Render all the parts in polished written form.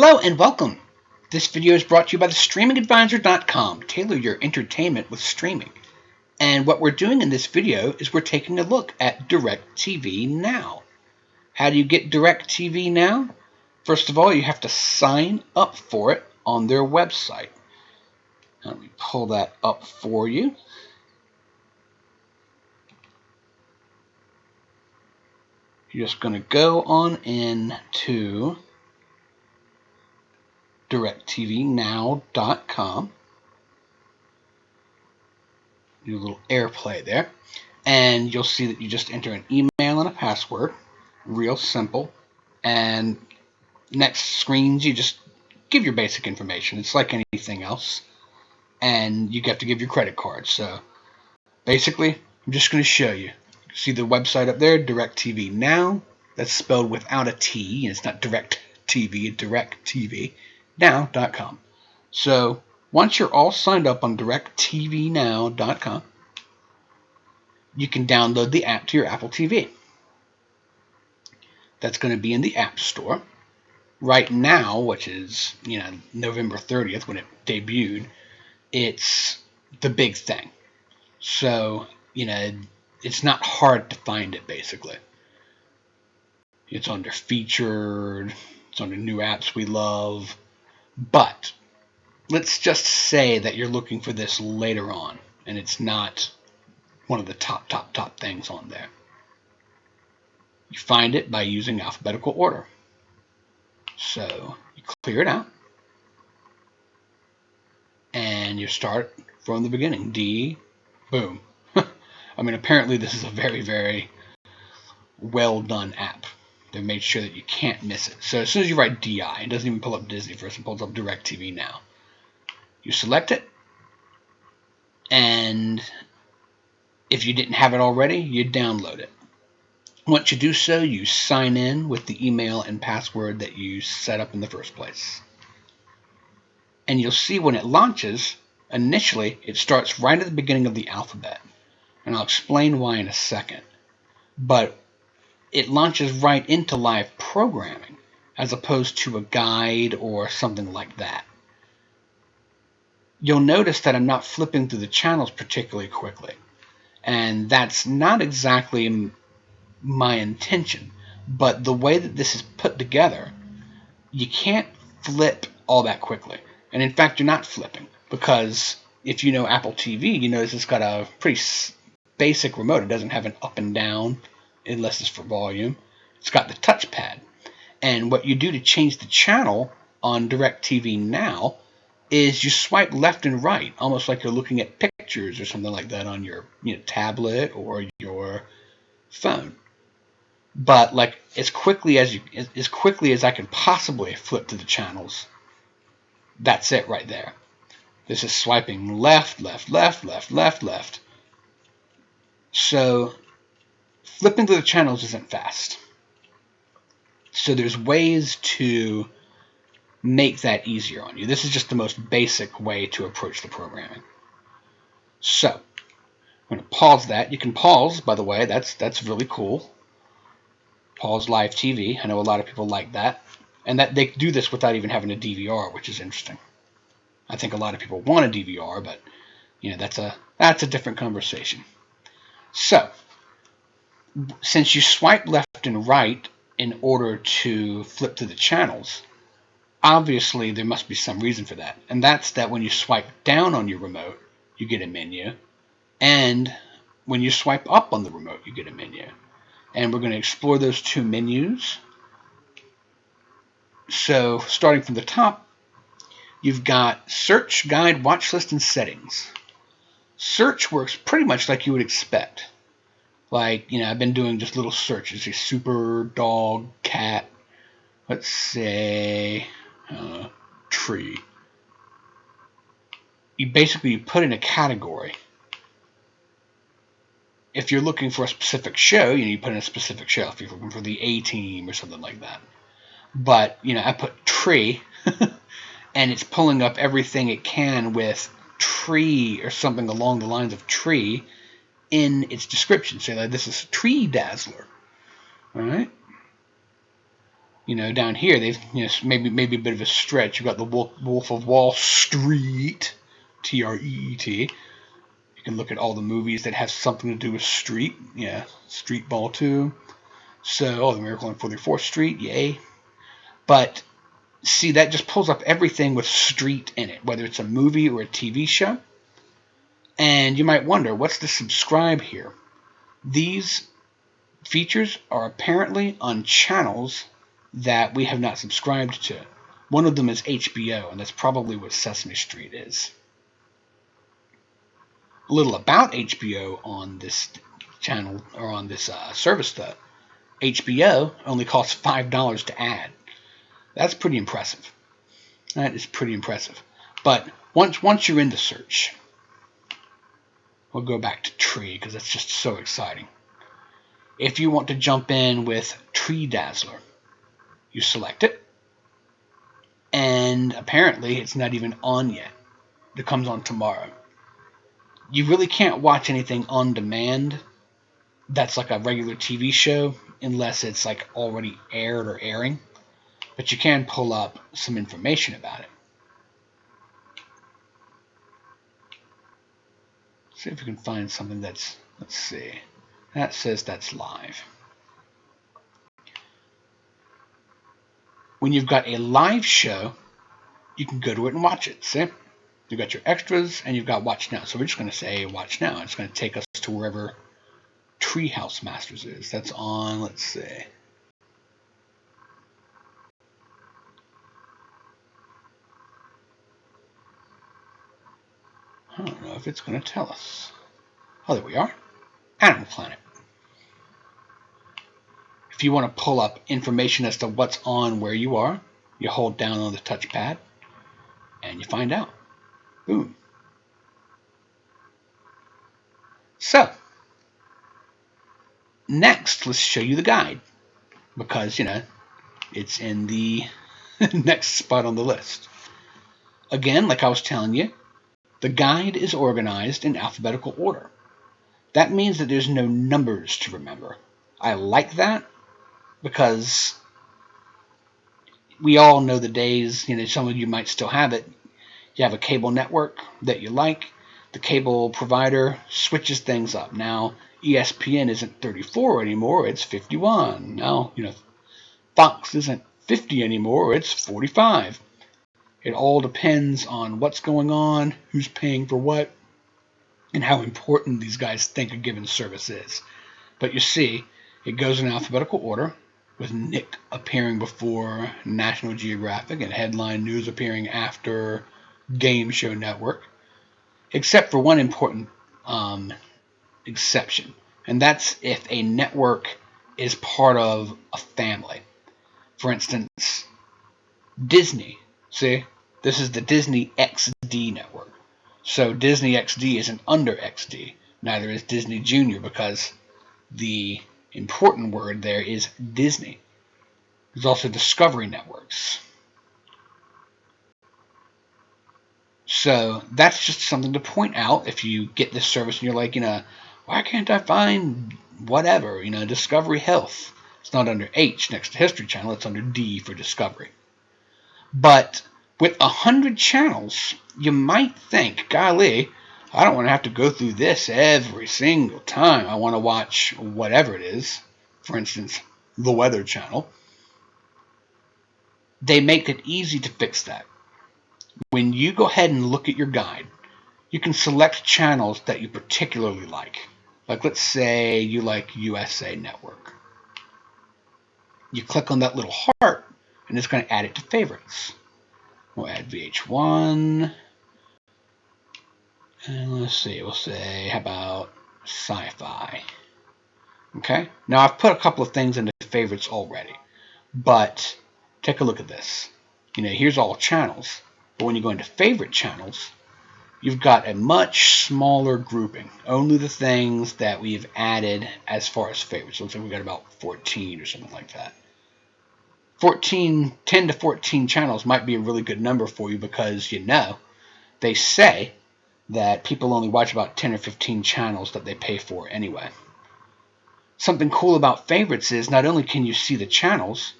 Hello and welcome. This video is brought to you by the StreamingAdvisor.com. Tailor your entertainment with streaming. And what we're doing in this video is we're taking a look at DirectTV Now. How do you get DirectTV Now? First of all, you have to sign up for it on their website. Let me pull that up for you. You're just going to go on into DirectTVNow.com. Do a little airplay there, and you'll see that you just enter an email and a password. Real simple. And next screens, you just give your basic information. It's like anything else. And you have to give your credit card. So basically, I'm just going to show you. See the website up there, DirectTV Now. That's spelled without a T, and it's not DirectTV, it's DirectTVNow.com. So once you're all signed up on DirectTVNow.com, you can download the app to your Apple TV. That's going to be in the App Store. Right now, which is November 30th when it debuted, it's the big thing. So it's not hard to find it, basically. It's under featured, it's under new apps we love, but let's just say that you're looking for this later on, and it's not one of the top things on there. You find it by using alphabetical order. So you clear it out, and you start from the beginning. D, boom. I mean, apparently this is a very, very well done app. They've made sure that you can't miss it. So as soon as you write DI, it doesn't even pull up Disney first, it pulls up DirectTV Now. You select it, and if you didn't have it already, you download it. Once you do so, you sign in with the email and password that you set up in the first place. And you'll see when it launches, initially, it starts right at the beginning of the alphabet. And I'll explain why in a second. But it launches right into live programming, as opposed to a guide or something like that. You'll notice that I'm not flipping through the channels particularly quickly. And that's not exactly my intention. But the way that this is put together, you can't flip all that quickly. And in fact, you're not flipping. Because if you know Apple TV, you notice it's got a pretty basic remote. It doesn't have an up and down unless it's for volume. It's got the touchpad. And what you do to change the channel on DirectTV Now is you swipe left and right, almost like you're looking at pictures or something like that on your tablet or your phone. But like as quickly as I can possibly flip to the channels, that's it right there. This is swiping left, left, left, left, left, left. So flipping through the channels isn't fast. So there's ways to make that easier on you. This is just the most basic way to approach the programming. So I'm going to pause that. You can pause, by the way. That's really cool. Pause live TV. I know a lot of people like that. And that they do this without even having a DVR, which is interesting. I think a lot of people want a DVR, but that's a different conversation. So since you swipe left and right in order to flip to the channels, obviously there must be some reason for that. And that's that when you swipe down on your remote, you get a menu. And when you swipe up on the remote, you get a menu. And we're going to explore those two menus. So starting from the top, you've got Search, Guide, Watch List, and Settings. Search works pretty much like you would expect. Like, I've been doing just little searches. A super, dog, cat, let's say, tree. You basically put in a category. If you're looking for a specific show, you put in a specific show. If you're looking for the A-Team or something like that. But, I put tree, and it's pulling up everything it can with tree or something along the lines of tree in its description. Say like this is Tree Dazzler. All right. down here they've maybe a bit of a stretch. You've got the Wolf of Wall Street, T-R-E-E-T. You can look at all the movies that have something to do with street. Yeah, Street Ball 2. So, The Miracle on 44th Street, yay. But, see, that just pulls up everything with street in it, whether it's a movie or a TV show. And you might wonder, what's the subscribe here? These features are apparently on channels that we have not subscribed to. One of them is HBO, and that's probably what Sesame Street is. A little about HBO on this channel, or on this service, though. HBO only costs $5 to add. That's pretty impressive. That is pretty impressive. But once you're in the search, we'll go back to Tree, because that's just so exciting. If you want to jump in with Tree Dazzler, you select it, and apparently it's not even on yet. It comes on tomorrow. You really can't watch anything on demand that's like a regular TV show unless it's like already aired or airing. But you can pull up some information about it. See if we can find something that's, let's see, that says that's live. When you've got a live show, you can go to it and watch it. See? You've got your extras, and you've got Watch Now. So we're just going to say Watch Now. It's going to take us to wherever Treehouse Masters is. That's on, let's see. I don't know if it's going to tell us. Oh, there we are. Animal Planet. If you want to pull up information as to what's on where you are, you hold down on the touchpad, and you find out. Boom. So, next, let's show you the guide. Because, it's in the next spot on the list. Again, like I was telling you, the guide is organized in alphabetical order. That means that there's no numbers to remember. I like that because we all know the days, some of you might still have it. You have a cable network that you like. The cable provider switches things up. Now, ESPN isn't 34 anymore, it's 51. Now, Fox isn't 50 anymore, it's 45. It all depends on what's going on, who's paying for what, and how important these guys think a given service is. But you see, it goes in alphabetical order, with Nick appearing before National Geographic and Headline News appearing after Game Show Network, except for one important exception, and that's if a network is part of a family. For instance, Disney. See, this is the Disney XD network. So Disney XD isn't under XD. Neither is Disney Junior, because the important word there is Disney. There's also Discovery Networks. So that's just something to point out if you get this service and you're like, why can't I find whatever, Discovery Health. It's not under H next to History Channel, it's under D for Discovery. But with 100 channels, you might think, golly, I don't want to have to go through this every single time I want to watch whatever it is. For instance, the Weather Channel. They make it easy to fix that. When you go ahead and look at your guide, you can select channels that you particularly like. Like, let's say you like USA Network. You click on that little heart, and it's going to add it to favorites. We'll add VH1. And let's see, we'll say, how about sci-fi? Okay, now I've put a couple of things into favorites already, but take a look at this. Here's all channels, but when you go into favorite channels, you've got a much smaller grouping. Only the things that we've added as far as favorites. Looks like we've got about 14 or something like that. 10 to 14 channels might be a really good number for you because, they say that people only watch about 10 or 15 channels that they pay for anyway. Something cool about favorites is not only can you see the channels,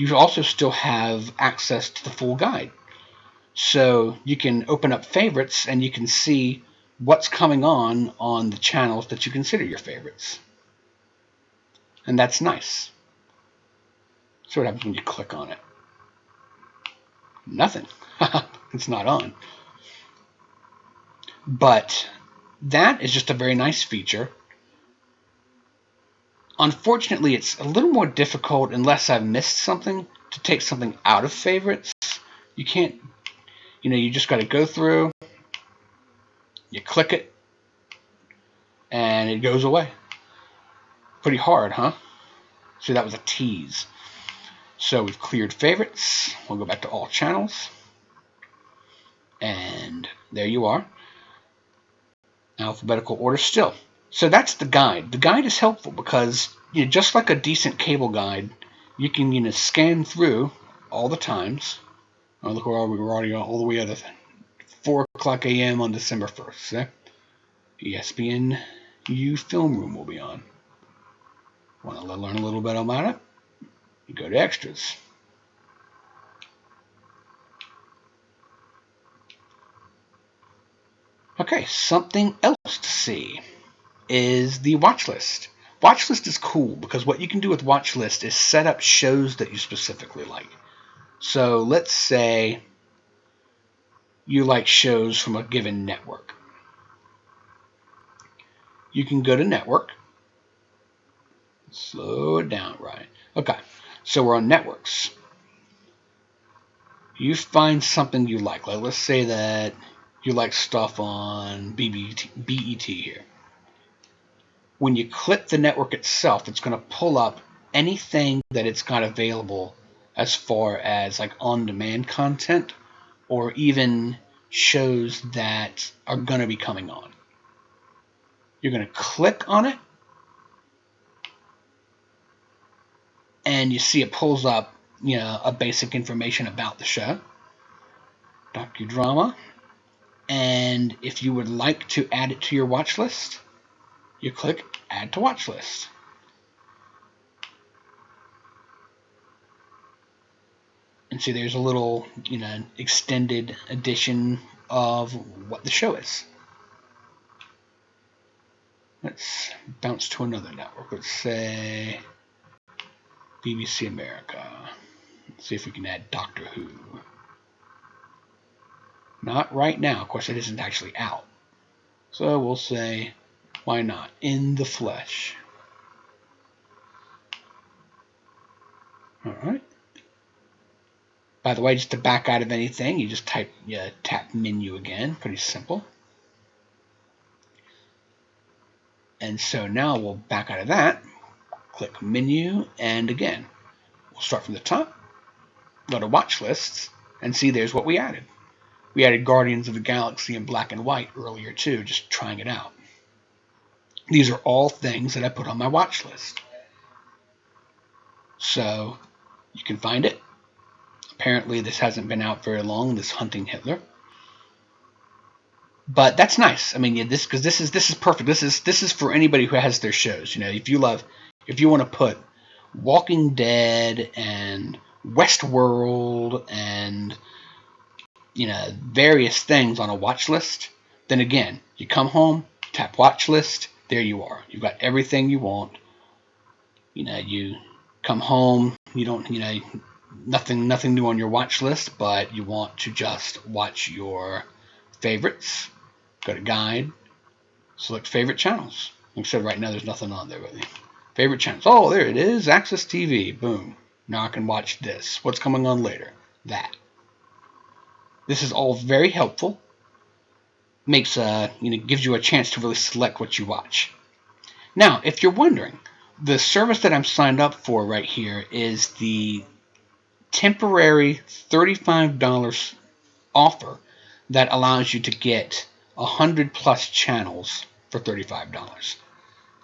you also still have access to the full guide. So you can open up favorites and you can see what's coming on the channels that you consider your favorites. And that's nice. So what happens when you click on it? Nothing. It's not on. But that is just a very nice feature. Unfortunately, it's a little more difficult unless I've missed something to take something out of favorites. You can't, you just got to go through, you click it, and it goes away. Pretty hard, huh? So that was a tease. So we've cleared favorites. We'll go back to all channels. And there you are. Alphabetical order still. So that's the guide. The guide is helpful because just like a decent cable guide, you can scan through all the times. Oh, look where are we? We're already all the way at 4 o'clock a.m. on December 1st. ESPNU Film Room will be on. Want to learn a little bit about it? You go to Extras. Okay, something else to see is the watch list. Watch list is cool because what you can do with watch list is set up shows that you specifically like. So let's say you like shows from a given network. You can go to network. Slow it down, right? Okay, so we're on networks. You find something you like. Like let's say that you like stuff on BET here. When you click the network itself, it's going to pull up anything that it's got available as far as like on-demand content or even shows that are going to be coming on. You're going to click on it, and you see it pulls up, a basic information about the show, docudrama, and if you would like to add it to your watch list, you click Add to Watch List. And see, there's a little, extended edition of what the show is. Let's bounce to another network. Let's say BBC America. Let's see if we can add Doctor Who. Not right now. Of course, it isn't actually out. So we'll say, why not? In the Flesh. All right. By the way, just to back out of anything, you just tap menu again. Pretty simple. And so now we'll back out of that. Click menu, and again, we'll start from the top. Go to watch lists, and see there's what we added. We added Guardians of the Galaxy in black and white earlier too, just trying it out. These are all things that I put on my watch list. So you can find it. Apparently this hasn't been out very long, this Hunting Hitler. But that's nice. I mean, this is perfect. This is for anybody who has their shows. If you want to put Walking Dead and Westworld and various things on a watch list, then again, you come home, tap watch list, there you are. You've got everything you want. You come home, you don't, nothing new on your watch list, but you want to just watch your favorites. Go to guide, select favorite channels. Like I said, right now there's nothing on there really. Favorite channels. Oh, there it is. Access TV. Boom. Now I can watch this. What's coming on later? That. This is all very helpful. Makes gives you a chance to really select what you watch. Now, if you're wondering, the service that I'm signed up for right here is the temporary $35 offer that allows you to get 100 plus channels for $35.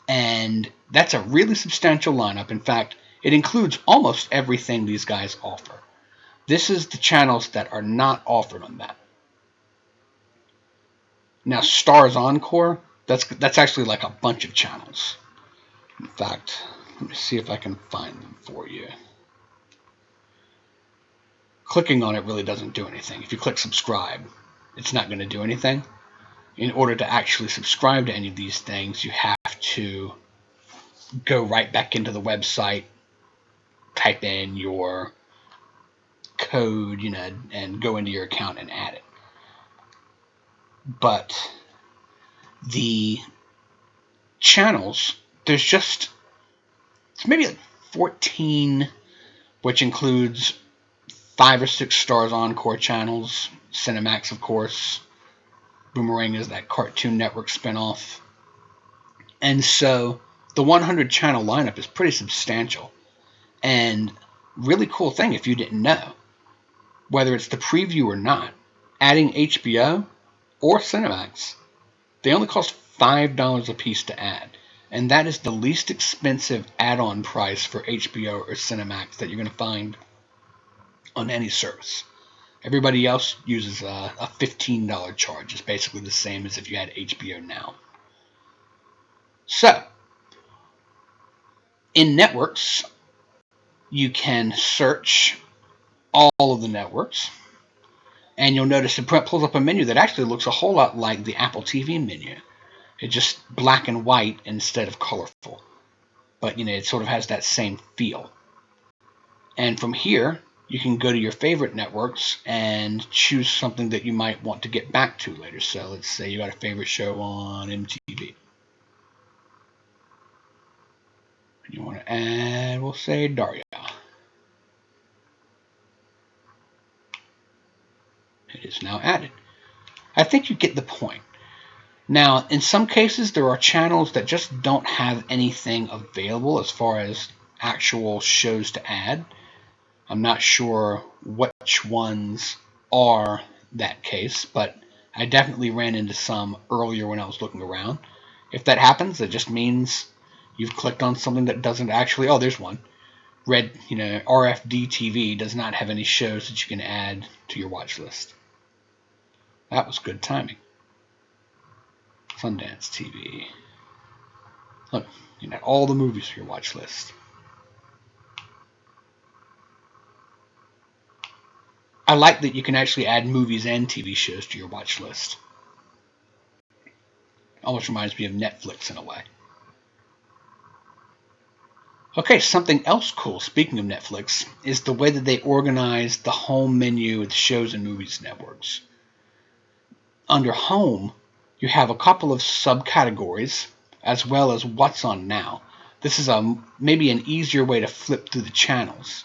And that's a really substantial lineup. In fact, it includes almost everything these guys offer. This is the channels that are not offered on that. Now, Stars Encore, that's actually like a bunch of channels. In fact, let me see if I can find them for you. clicking on it really doesn't do anything. If you click subscribe, it's not going to do anything. In order to actually subscribe to any of these things, you have to go right back into the website, type in your code, and go into your account and add it. But the channels, it's maybe like 14, which includes 5 or 6 Stars Encore channels, Cinemax, of course. Boomerang is that Cartoon Network spinoff. And so the 100 channel lineup is pretty substantial. And really cool thing, if you didn't know, whether it's the preview or not, adding HBO or Cinemax, they only cost $5 a piece to add. And that is the least expensive add-on price for HBO or Cinemax that you're going to find on any service. Everybody else uses a $15 charge. It's basically the same as if you had HBO Now. So, in networks, you can search all of the networks, and you'll notice it pulls up a menu that actually looks a whole lot like the Apple TV menu. It's just black and white instead of colorful. But, it sort of has that same feel. And from here, you can go to your favorite networks and choose something that you might want to get back to later. So let's say you got a favorite show on MTV. And you want to add, we'll say, Daria. It is now added. I think you get the point. Now, in some cases, there are channels that just don't have anything available as far as actual shows to add. I'm not sure which ones are that case, but I definitely ran into some earlier when I was looking around. If that happens, it just means you've clicked on something that doesn't actually... Oh, there's one. RFD TV does not have any shows that you can add to your watch list. That was good timing. Sundance TV. Look, all the movies for your watch list. I like that you can actually add movies and TV shows to your watch list. Almost reminds me of Netflix in a way. Okay, something else cool, speaking of Netflix, is the way that they organize the home menu with shows and movies networks. Under home, you have a couple of subcategories, as well as what's on now. This is maybe an easier way to flip through the channels.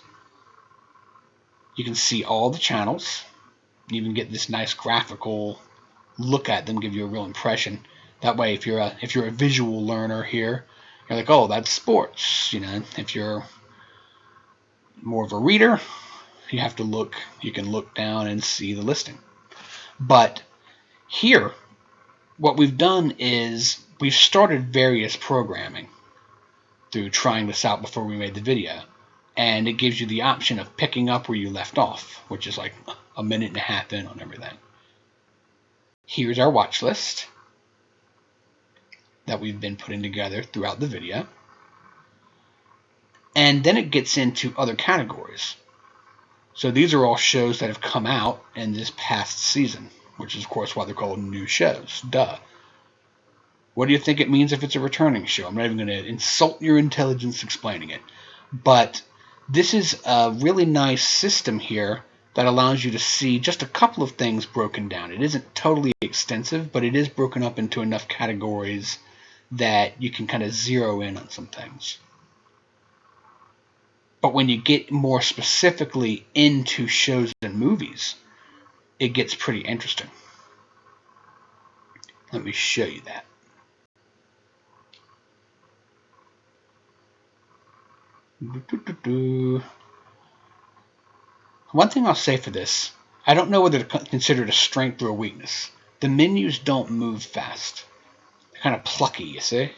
You can see all the channels. You even get this nice graphical look at them, give you a real impression. That way, if you're a visual learner here, you're like, oh, that's sports. If you're more of a reader, you can look down and see the listing. But here, what we've done is we've started various programming through trying this out before we made the video. And it gives you the option of picking up where you left off, which is like a minute and a half in on everything. Here's our watch list that we've been putting together throughout the video. And then it gets into other categories. So these are all shows that have come out in this past season, which is, of course, why they're called new shows. Duh. What do you think it means if it's a returning show? I'm not even going to insult your intelligence explaining it. But this is a really nice system here that allows you to see just a couple of things broken down. It isn't totally extensive, but it is broken up into enough categories that you can kind of zero in on some things. But when you get more specifically into shows and movies, it gets pretty interesting. Let me show you that. One thing I'll say for this, I don't know whether to consider it a strength or a weakness. The menus don't move fast. They're kind of plucky, you see?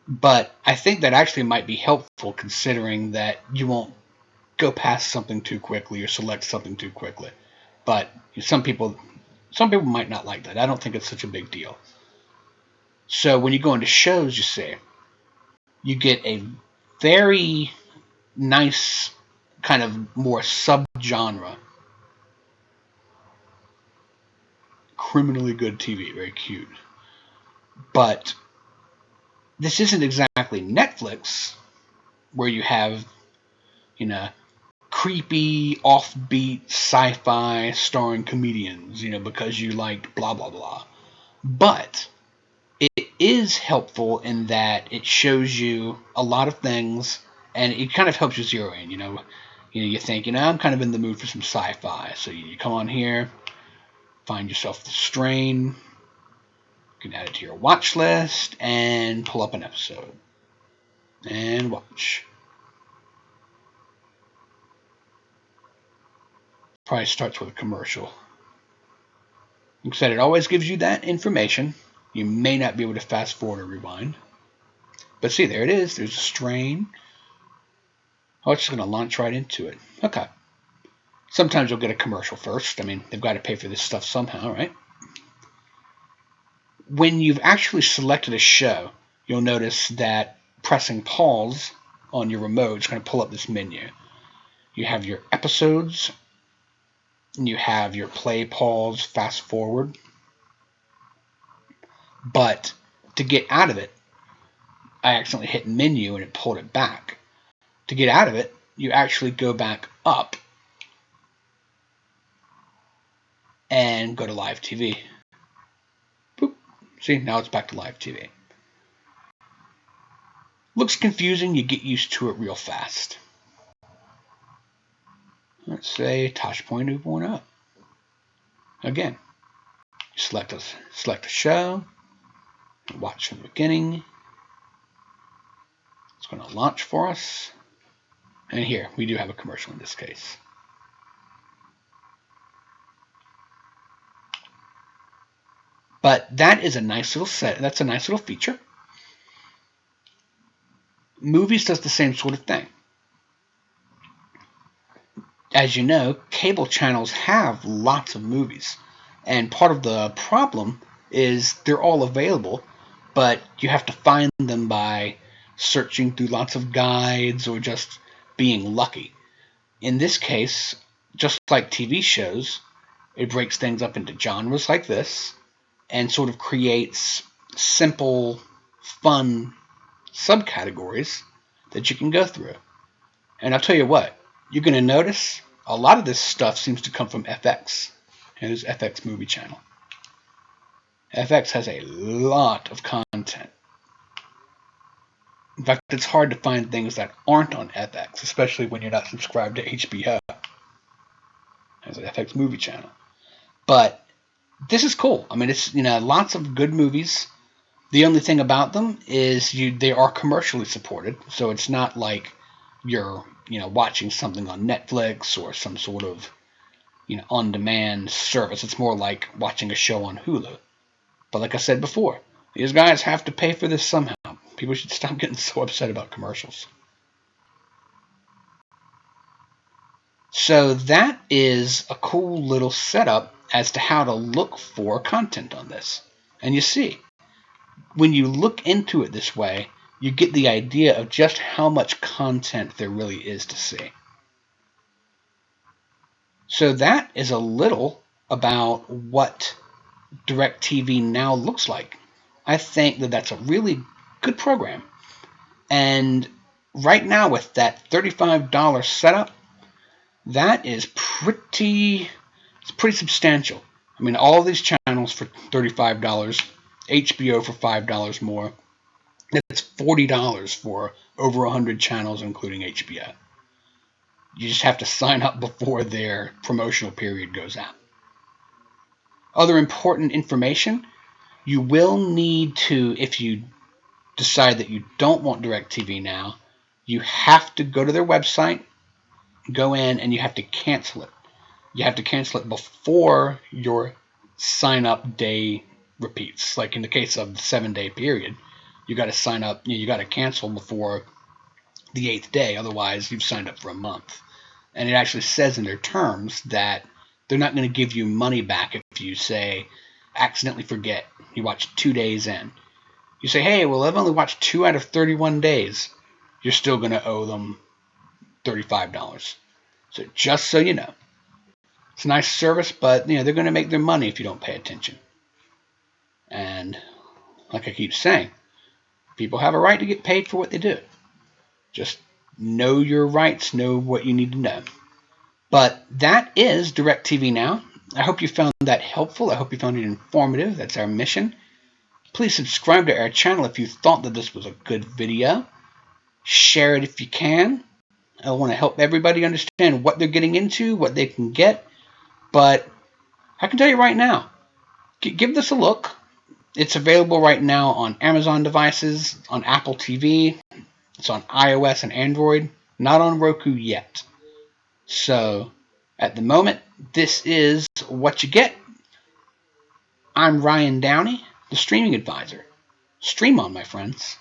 But I think that actually might be helpful considering that you won't go past something too quickly or select something too quickly. But some people might not like that. I don't think it's such a big deal. So when you go into shows, you see, you get a very nice kind of more subgenre. Criminally good TV, very cute. But this isn't exactly Netflix, where you have, creepy, offbeat sci-fi starring comedians, because you liked blah, blah, blah. But it is helpful in that it shows you a lot of things, and it kind of helps you zero in, you think, I'm kind of in the mood for some sci-fi. So you come on here, find yourself The Strain, you can add it to your watch list, and pull up an episode. And watch. Probably starts with a commercial. Like I said, it always gives you that information. You may not be able to fast forward or rewind. But see, there it is. There's a strain. Oh, it's just going to launch right into it. Okay. Sometimes you'll get a commercial first. I mean, they've got to pay for this stuff somehow, right? When you've actually selected a show, you'll notice that pressing pause on your remote is going to pull up this menu. You have your episodes, and you have your play, pause, fast forward. But to get out of it, I accidentally hit menu and it pulled it back. To get out of it, you actually go back up and go to live TV. Boop. See, now it's back to live TV. Looks confusing, you get used to it real fast. Let's say Tosh.0 going up. Again, you select a show, watch from the beginning. It's going to launch for us. And here, we do have a commercial in this case. But that is a nice little set. That's a nice little feature. Movies does the same sort of thing. As you know, cable channels have lots of movies. And part of the problem is they're all available, but you have to find them by searching through lots of guides or just being lucky. In this case, just like TV shows, it breaks things up into genres like this and sort of creates simple, fun subcategories that you can go through. And I'll tell you what, you're going to notice a lot of this stuff seems to come from FX. And there's FX Movie Channel. FX has a lot of content. In fact, it's hard to find things that aren't on FX, especially when you're not subscribed to HBO. There's an FX Movie Channel. But this is cool. I mean, it's lots of good movies. The only thing about them is they are commercially supported, so it's not like you're watching something on Netflix or some sort of on-demand service. It's more like watching a show on Hulu. But like I said before, these guys have to pay for this somehow. People should stop getting so upset about commercials. So that is a cool little setup as to how to look for content on this. And you see, when you look into it this way, you get the idea of just how much content there really is to see. So that is a little about what DirectTV Now looks like. I think that that's a really good program. And right now with that $35 setup, that is pretty substantial. I mean, all these channels for $35, HBO for $5 more. That's $40 for over 100 channels, including HBO. You just have to sign up before their promotional period goes out. Other important information, you will need to, if you decide that you don't want DirectTV Now, you have to go to their website, go in, and you have to cancel it. You have to cancel it before your sign-up day repeats. Like in the case of the 7-day period, you got to sign up, you got to cancel before the 8th day, otherwise you've signed up for a month. And it actually says in their terms that they're not going to give you money back if you say, accidentally forget, you watch 2 days in. You say, hey, well, I've only watched 2 out of 31 days. You're still going to owe them $35. So just so you know. It's a nice service, but they're going to make their money if you don't pay attention. And like I keep saying, people have a right to get paid for what they do. Just know your rights, know what you need to know. But that is DirectTV Now. I hope you found that helpful. I hope you found it informative. That's our mission. Please subscribe to our channel if you thought that this was a good video. Share it if you can. I want to help everybody understand what they're getting into, what they can get. But I can tell you right now, give this a look. It's available right now on Amazon devices, on Apple TV. It's on iOS and Android, not on Roku yet. So, at the moment, this is what you get. I'm Ryan Downey, the streaming advisor. Stream on, my friends.